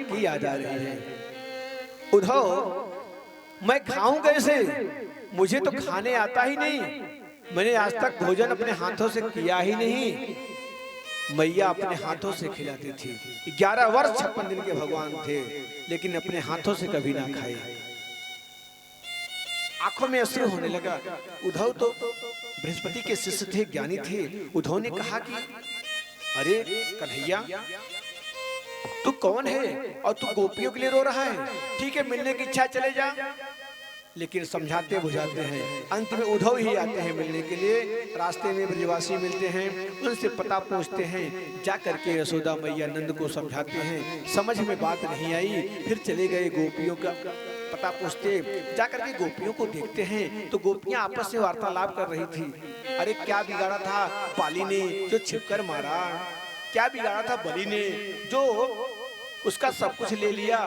की याद आ रही है। उद्धव, मैं खाऊं कैसे? मुझे तो खाने आता ही नहीं। मैंने आज तक भोजन अपने हाथों से किया ही नहीं। मैया अपने हाथों से खिलाती थी। 11 वर्ष 56 दिन के भगवान थे, लेकिन अपने हाथों से कभी ना खाए। आंखों में अश्रु होने लगा। उद्धव तो बृहस्पति के शिष्य थे, ज्ञानी थे। उद्धव ने कहा कि अरे कन्हैया, तू कौन है और तू गोपियों के लिए रो रहा है? ठीक है, मिलने की इच्छा, चले जा। लेकिन समझाते बुझाते हैं, अंत में उद्धव ही आते हैं मिलने के लिए। रास्ते में ब्रजवासी मिलते हैं, उनसे पता पूछते हैं। जा करके यशोदा मैया नंद को समझाते हैं, समझ में बात नहीं आई। फिर चले गए गोपियों का पता पूछते। जाकर के गोपियों को देखते हैं तो गोपियां आपस में वार्तालाप कर रही थी। अरे क्या बिगाड़ा था पाली ने जो छिपकर मारा? क्या बिगाड़ा था बलि ने जो उसका सब कुछ ले लिया?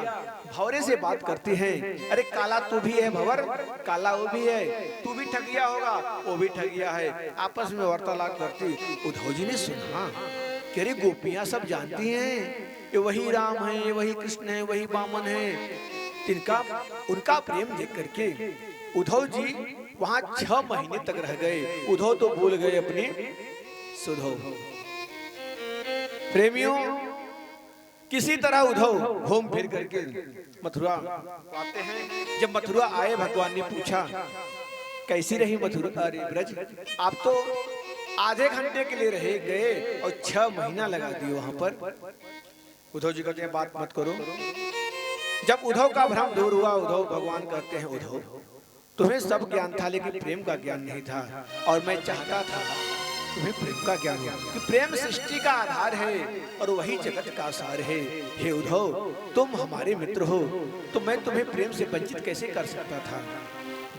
भंवरे से बात करती हैं। अरे काला तू भी है भंवर, काला वो भी है, तू भी ठग गया होगा, वो भी ठग गया है। आपस में वार्तालाप करती। उद्धव जी ने सुना कि अरे गोपियां सब जानती हैं ये वही राम है, ये वही कृष्ण है, वही वामन है। तिनका उनका प्रेम देख करके उद्धव जी वहां 6 महीने तक रह गए। उद्धव तो भूल गए अपने सुधव। प्रेमियों, किसी तरह उद्धव घूम फिर करके मथुरा आते हैं। जब मथुरा आए, भगवान ने पूछा कैसी रही मथुरा? अरे ब्रज, आप तो आधे घंटे के लिए रह गए और 6 महीना लगा दिए वहां पर। उद्धव जी कहते हैं बात मत करो। जब उद्धव का भ्रम दूर हुआ, उद्धव भगवान कहते हैं उद्धव, तुम्हें सब ज्ञान था लेकिन प्रेम का ज्ञान नहीं था। और मैं चाहता था तुम्हें प्रेम का ज्ञान हो, कि प्रेम सृष्टि का आधार है और वही जगत का सार है। हे उद्धव, तुम हमारे मित्र हो तो मैं तुम्हें प्रेम से वंचित कैसे कर सकता था?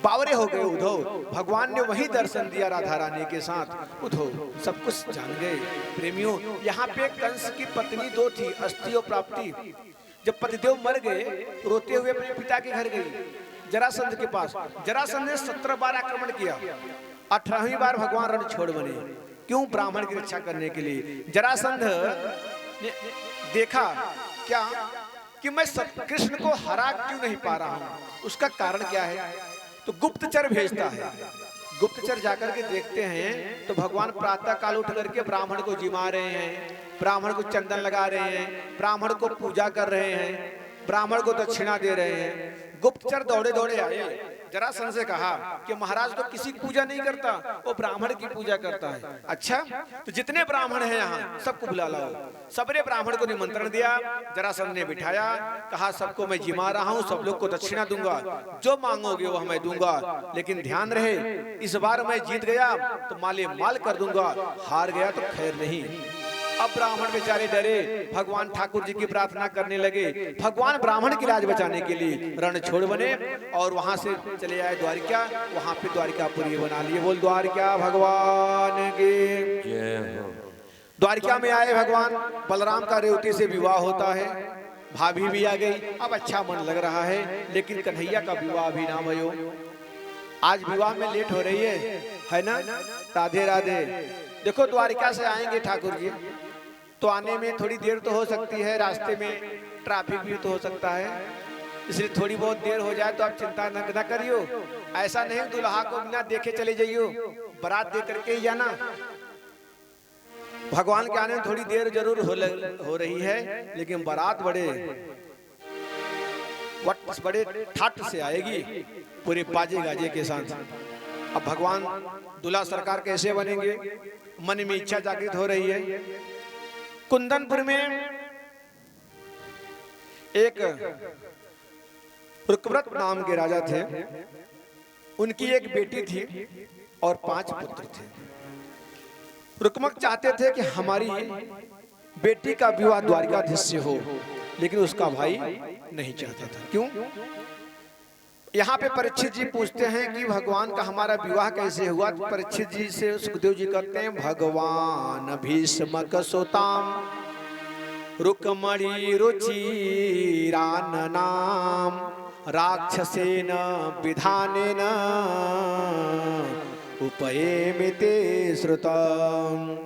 बावरे हो गए उद्धव। भगवान ने वही दर्शन दिया राधा रानी के साथ। उद्धव सब कुछ जान गए। प्रेमियों, यहाँ पे कंस की पत्नी 2 थी, अस्ति और प्राप्ति। जब पतिदेव मर गए, रोते हुए अपने पिता के घर गई, जरासंध के पास। जरासंध ने 17 बार आक्रमण किया, 18वीं बार भगवान रण छोड़ बने। क्यों? ब्राह्मण की रक्षा करने के लिए। जरासंध ने देखा क्या कि मैं कृष्ण को हरा क्यों नहीं पा रहा हूं, उसका कारण क्या है? तो गुप्तचर भेजता है। गुप्तचर जाकर के देखते हैं तो भगवान प्रातः काल उठ करके ब्राह्मण को जिमा रहे हैं, ब्राह्मण को चंदन लगा रहे हैं, ब्राह्मण को पूजा कर रहे हैं, ब्राह्मण को दक्षिणा दे रहे हैं। गुप्तचर दौड़े दौड़े आए, जरासंध से कहा कि महाराज तो किसी की पूजा नहीं करता, वो ब्राह्मण की पूजा करता है। अच्छा, तो जितने ब्राह्मण हैं यहाँ सबको बुला लाओ। सबने ब्राह्मण को निमंत्रण दिया। जरासंध ने बिठाया, कहा सबको मैं जिमा रहा हूँ, सब लोग को दक्षिणा दूंगा, जो मांगोगे वो मैं दूंगा, लेकिन ध्यान रहे इस बार मैं जीत गया तो माले माल कर दूंगा, हार गया तो खैर नहीं। अब ब्राह्मण बेचारे डरे, भगवान ठाकुर जी की प्रार्थना करने लगे। भगवान ब्राह्मण की लाज बचाने के लिए रण छोड़ बने और वहां से चले आए द्वारिका। वहां पे द्वारिकापुरी बना लिए। बोल द्वारिका भगवान की जय हो। द्वारिका में आए भगवान। बलराम का रेवती से विवाह होता है, भाभी भी आ गई। अब अच्छा मन लग रहा है, लेकिन कन्हैया का विवाह भी ना भयो। आज विवाह में लेट हो रही है ना? राधे राधे। देखो द्वारिका से आएंगे ठाकुर जी तो आने में थोड़ी देर तो हो सकती है, रास्ते में ट्रैफिक भी तो हो सकता है, इसलिए थोड़ी बहुत देर हो जाए तो आप चिंता न करियो। ऐसा नहीं दुल्हा को बिना देखे चले जाइयो, बारात दे करके ही जाना। भगवान के आने में थोड़ी देर जरूर हो रही है, लेकिन बारात बड़े ठाट से आएगी, पूरे बाजे गाजे के साथ। अब भगवान दूल्हा सरकार कैसे बनेंगे, मन में इच्छा जागृत हो रही है। कुंदनपुर में एक रुकव्रत नाम के राजा थे, उनकी एक बेटी थी और 5 पुत्र थे। रुकमक चाहते थे कि हमारी बेटी का विवाह द्वारिकाधीश से हो, लेकिन उसका भाई नहीं चाहता था। क्यों? यहाँ पे परीक्षित जी पूछते हैं कि भगवान का हमारा विवाह कैसे हुआ? तो परीक्षित जी से सुखदेव जी कहते हैं, भगवान भीष्मक सुताम रुकमणि रुचिरान नाम राक्षसेन विधानेन उपयेमिते श्रुतम।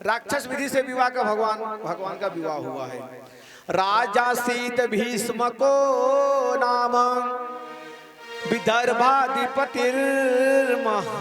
राक्षस विधि से विवाह का भगवान का विवाह हुआ है। राजा शीत भीष्म को नाम विदर्भाधिपतिर्महा